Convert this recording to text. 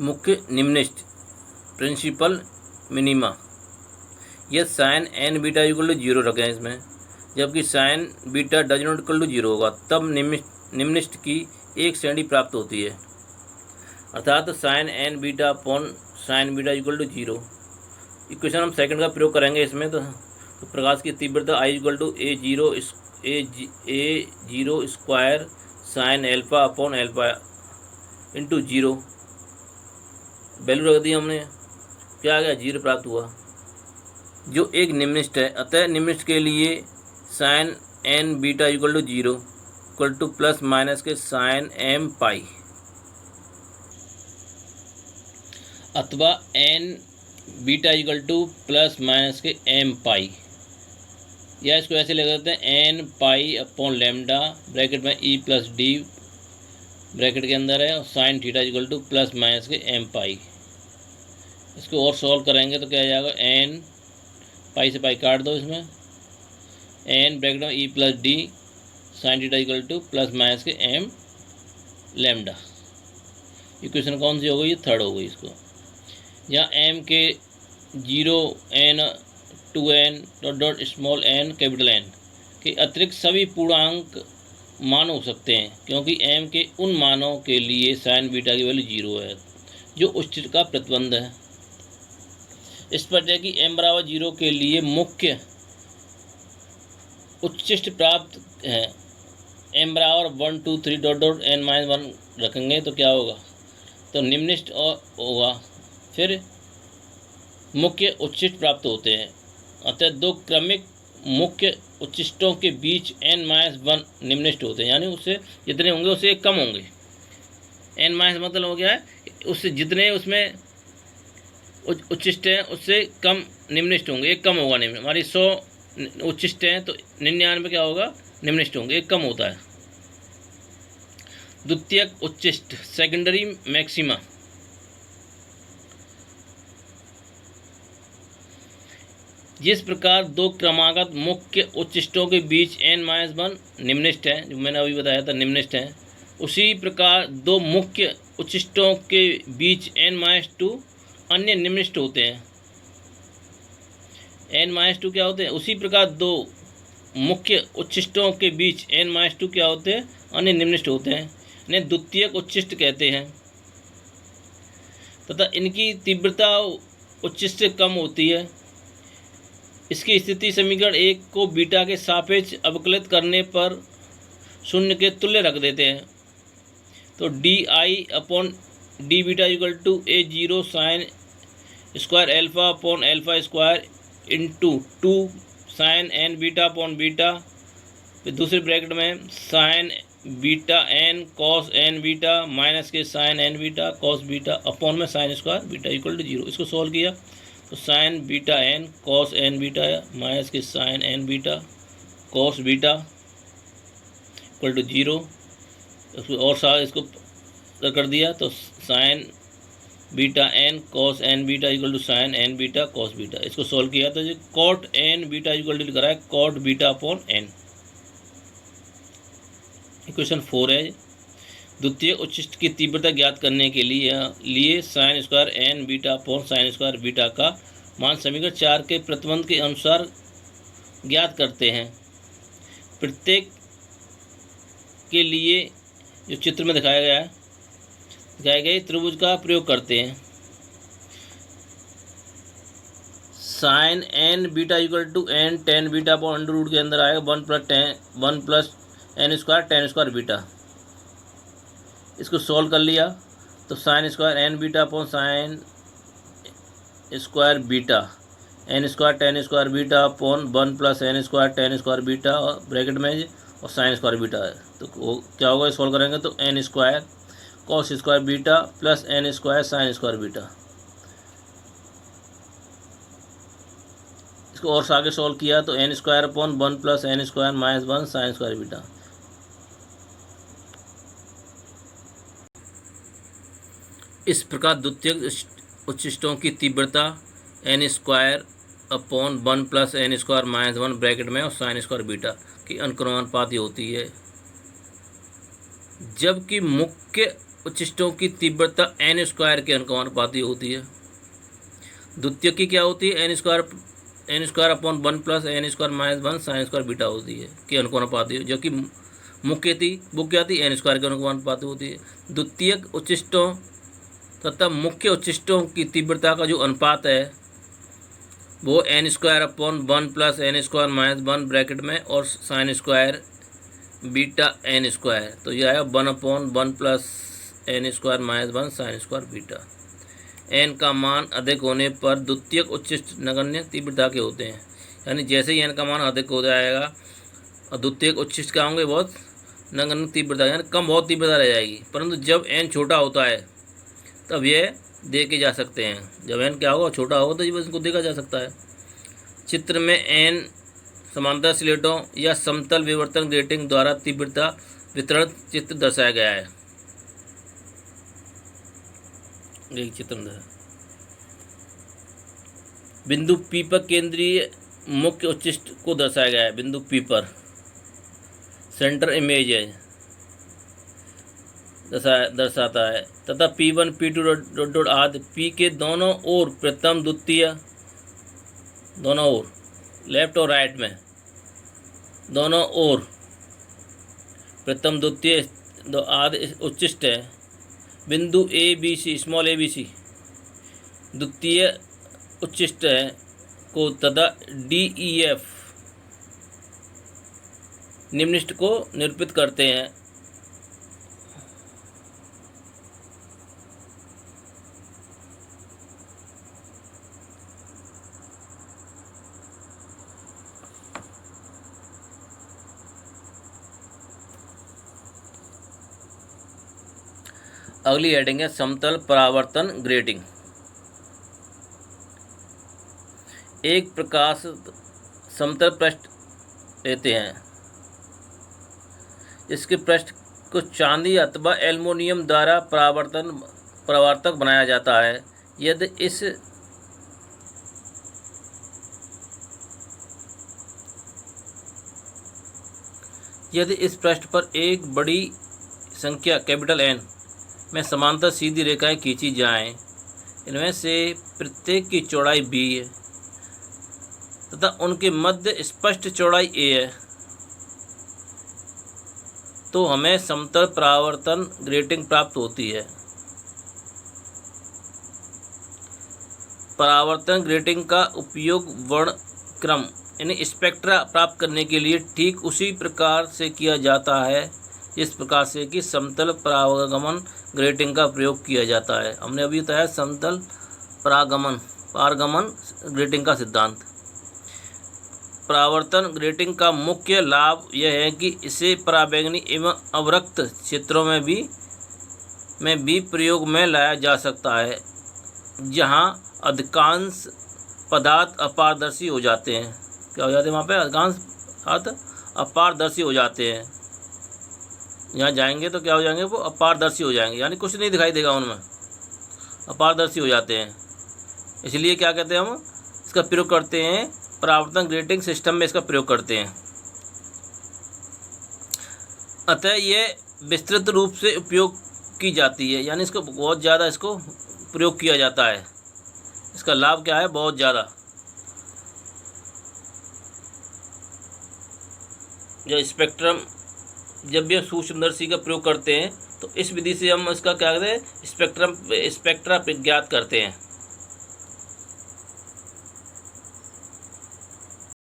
मुख्य निम्नलिखित principal minima, यह sine N beta equal to 0 रखें इसमें, जबकि sine beta does not equal to 0 होगा, तब निम्नलिखित की एक श्रेणी प्राप्त होती है, अर्थात sine N beta upon sine beta equal to 0। Equation हम सेकंड का प्रयोग करेंगे इसमें। तो प्रकाश की तीव्रता I equal to A zero square sine alpha upon alpha into 0, value रख दी हमने, क्या आ गया 0 प्राप्त हुआ, जो एक निम्नलिखित है। अतः निम्नलिखित के लिए sine N beta equal to 0 equal to plus minus के साइन एम पाई, अथवा n beta equal to plus minus के एम पाई, या इसको ऐसे लिख देते हैं n pi upon lambda bracket में ई प्लस डी ब्रैकेट के अंदर है, और sine theta equal to plus minus के एम पाई। इसको और सॉल्व करेंगे तो क्या आ जाएगा, एन पाई से पाई काट दो, इसमें एन ब्रैकेट में e plus D sign theta equal to plus minus के एम लेमडा। इक्वेशन कौन सी हो गई, ये थर्ड हो गई। इसको यहाँ एम के 0 n 2n dot dot small n capital n के अतिरिक्त सभी पूर्णांक मान हो सकते हैं, क्योंकि m के उन मानों के लिए साइन बीटा की वैल्यू 0 है जो उच्चिष्ट का प्रतिबंध है। स्पष्ट है कि m बराबर 0 के लिए मुख्य उच्चिष्ट प्राप्त है। m बराबर 1 2 3 डॉट डॉट n माइनस 1 रखेंगे तो क्या होगा, तो निम्नलिखित होगा, फिर मुख्य उच्चिष्ट प्राप्त होते हैं। अतः दो क्रमिक मुख्य उच्चिष्टों के बीच n-1 निम्नलिखित होते हैं, यानी उससे जितने होंगे उससे एक कम होंगे। n- मतलब हो गया है उससे जितने उसमें उच्चिष्ट हैं उससे कम निम्नलिखित होंगे, एक कम होगा। निम्न हमारी 100 उच्चिष्ट हैं तो 99 क्या होगा, निम्नलिखित होंगे, एक कम होता है। द्वितीयक उच्चिष्ट सेकेंडरी मैक्सिमा, जिस प्रकार दो क्रमागत मुख्य उच्चिष्टों के बीच n-1 निम्नलिखित है, जो मैंने अभी बताया था निम्नलिखित है, उसी प्रकार दो मुख्य उच्चिष्टों के बीच n-2 अन्य निम्नलिखित होते हैं। n-2 क्या होते हैं, उसी प्रकार दो मुख्य उच्चिष्टों के बीच n-2 क्या होते हैं, अन्य निम्नलिखित होते हैं, इन्हें द्वितीयक उच्चिष्ट कहते हैं, तथा इनकी तीव्रता उच्चिष्ट से कम होती है। इसकी स्थिति समीकरण 1 को बीटा के सापेक्ष अवकलित करने पर 0 के तुल्य रख देते हैं। तो D I upon D beta equal to A 0 sine square alpha upon alpha square into 2 sine N beta upon beta, फिर दूसरे ब्रैकेट में sine beta N cos N beta minus के sine N beta cos beta upon में sine square beta equal to 0। इसको solve किया तो sine beta N cos N beta minus के sine N beta cos beta equal to 0। उसको और साथ इसको कर दिया तो sine beta N cos N beta equal to sine N beta cos beta. इसको सॉल्व किया तो ये cot n beta equal to करा है cot beta upon n. Equation 4 है। द्वितीय उच्चिष्ट की तीव्रता ज्ञात करने के लिए sine square n beta upon sine square beta का मान समीकरण 4 के प्रतिबंध के अनुसार ज्ञात करते हैं। प्रत्येक के लिए जो चित्र में दिखाया गए त्रिभुज का प्रयोग करते हैं। Sine N beta equal to n tan beta upon under root के अंदर आएगा 1 plus n square tan square beta. इसको सॉल्व कर लिया तो sine square n beta upon sine square beta n square tan square beta upon 1 plus n square tan square beta और bracket में और साइन स्क्वायर बीटा है तो वो क्या होगा, सॉल्व करेंगे तो n square cos square beta plus n square sine square beta. इसको और आगे सॉल्व किया तो n square upon 1 plus n square minus 1 sine square beta. इस प्रकार द्वितीयक उच्चिष्टों की तीव्रता n square upon 1 plus n square minus 1 bracket में और साइन स्क्वायर बीटा की अनुक्रमानुपाती होती है, जबकि मुख्य उच्चिष्टों की तीव्रता n स्क्वायर के अनुपाती होती है। द्वितीयक की क्या होती है, n square upon 1 plus n square minus 1 sine square beta होती है के अनुपाती है, जबकि मुख्य थी वो क्या थी, एन स्क्वायर के अनुपाती होती है। द्वितीयक उच्चिष्टों तथा मुख्य उच्चिष्टों की तीव्रता का जो अनुपात है वो n square upon 1 plus n square minus 1 bracket में और sine square beta n square, तो यह आया 1 upon 1 plus n square minus 1 sine square beta. N का मान अधिक होने पर द्वितीयक उच्चिष्ट नगण्य तीव्रता के होते हैं, यानी जैसे ही एन का मान अधिक हो जाएगा और द्वितीयक उच्चिष्ट क्या होंगे, बहुत नगण्य तीव्रता, यानी कम बहुत तीव्रता रह जाएगी। परंतु जब एन छोटा होता है तब ये देखे जा सकते हैं। जब एन क्या होगा, छोटा होगा, तो जब इसको देखा जा सकता है। चित्र में एन समांतर स्लेटों या समतल विवर्तन ग्रेटिंग द्वारा तीव्रता वितरण चित्र दर्शाया गया है। एक चित्र है। बिंदु P पर केंद्रीय मुख्य उच्चिष्ट को दर्शाया गया है। बिंदु P पर सेंटर इमेज है दर्शाता है तथा P1 P2 डॉट डॉट आदि P के दोनों ओर प्रथम द्वितीय, दोनों ओर लेफ्ट और राइट में दोनों ओर प्रथम द्वितीय आदि उच्चिष्ट है। बिंदु ABC स्मॉल ABC द्वितीय उच्चिष्ट है को तथा DEF निम्नलिखित को निरूपित करते हैं। अगली हेडिंग है समतल परावर्तन ग्रेटिंग। एक प्रकाश समतल पृष्ठ लेते हैं, इसके पृष्ठ को चांदी अथवा एल्युमिनियम द्वारा परावर्तक बनाया जाता है। यदि इस पृष्ठ पर एक बड़ी संख्या कैपिटल N में समांतर सीधी रेखाएं खींची जाएं, इनमें से प्रत्येक की चौड़ाई b है तथा उनके मध्य स्पष्ट चौड़ाई a है, तो हमें समतल परावर्तन ग्रेटिंग प्राप्त होती है। परावर्तन ग्रेटिंग का उपयोग वर्णक्रम यानी स्पेक्ट्रा प्राप्त करने के लिए ठीक उसी प्रकार से किया जाता है जिस प्रकार से कि समतल परागमन ग्रेटिंग का प्रयोग किया जाता है। हमने अभी बताया समतल पारगमन ग्रेटिंग का सिद्धांत। परावर्तन ग्रेटिंग का मुख्य लाभ यह है कि इसे पराबैंगनी एवं अवरक्त क्षेत्रों में भी प्रयोग में लाया जा सकता है, जहां अधिकांश पदार्थ अपारदर्शी हो जाते हैं। क्या हो जाते हैं वहाँ पे? अधिकांश पदार्थ अपारदर्शी हो जाते हैं। यहाँ जाएंगे तो क्या हो जाएंगे, वो अपारदर्शी हो जाएंगे, यानी कुछ नहीं दिखाई देगा उनमें, अपारदर्शी हो जाते हैं। इसलिए क्या कहते हैं, हम इसका प्रयोग करते हैं, परावर्तन ग्रेटिंग सिस्टम में इसका प्रयोग करते हैं। अतः ये विस्तृत रूप से उपयोग की जाती है, यानी इसको बहुत ज़्यादा इसको प्रयोग किया जाता है। इसका लाभ क्या है, बहुत ज़्यादा। जो स्पेक्ट्रम जब भी हम सूक्ष्मदर्शी का प्रयोग करते हैं तो इस विधि से हम इसका क्या कहते हैं, स्पेक्ट्रा ज्ञात करते हैं।